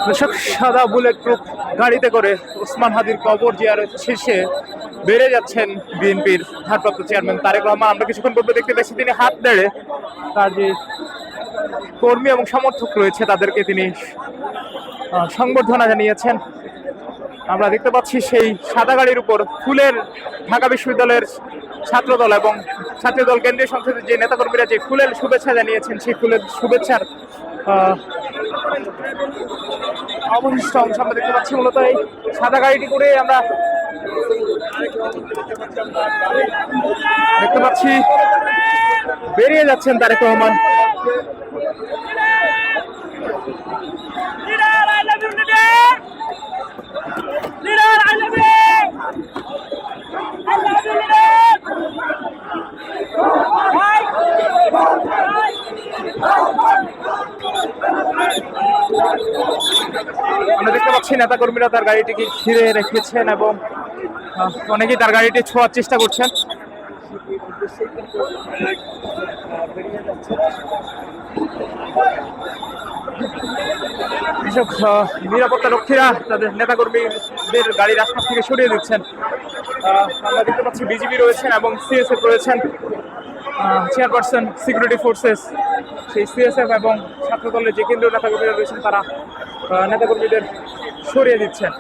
দর্শক, সাদা bullet proof গাড়িতে করে ওসমান হাদির কবর জিয়ারত শেষে বেড়ে যাচ্ছেন বিএনপির ভারপ্রাপ্ত চেয়ারম্যান তারেক রহমান। আমরা কিছুক্ষণ পূর্বে দেখতে পাচ্ছি তিনি হাত নেড়ে তার যে কর্মী এবং সমর্থক রয়েছে তাদেরকে তিনি সংবর্ধনা জানিয়েছেন। আমরা দেখতে পাচ্ছি সেই সাদা গাড়ির উপর ফুলের ঢাকা বিশ্ববিদ্যালয়ের ছাত্রদল এবং ছাত্রদল কেন্দ্রীয় সংসদের যে নেতাকর্মীরা যে ফুলের শুভেচ্ছা জানিয়েছেন, সেই ফুলের শুভেচ্ছার অবশিষ্ট অংশ আমরা দেখতে পাচ্ছি। মূলত এই সাদা গাড়িটি করে আমরা দেখতে পাচ্ছি বেরিয়ে যাচ্ছেন তারেক রহমান। আমরা দেখতে পাচ্ছি নেতাকর্মীরা তার গাড়িটিকে ঘিরে রেখেছেন এবং অনেকেই তার গাড়িটি ছোঁয়ার চেষ্টা করছেন। নিরাপত্তা রক্ষীরা তাদের নেতাকর্মীদের গাড়ির আশপাশ থেকে সরিয়ে দিচ্ছেন। আমরা দেখতে পাচ্ছি বিজিবি রয়েছেন এবং সিএসএফ রয়েছেন, চেয়ারপারসন সিকিউরিটি ফোর্সেস, সেই সিএসএফ এবং ছাত্রদলের যে কেন্দ্রীয় নেতাকর্মীরা রয়েছেন তারা নেতাকর্মীদের সরিয়ে দিচ্ছেন।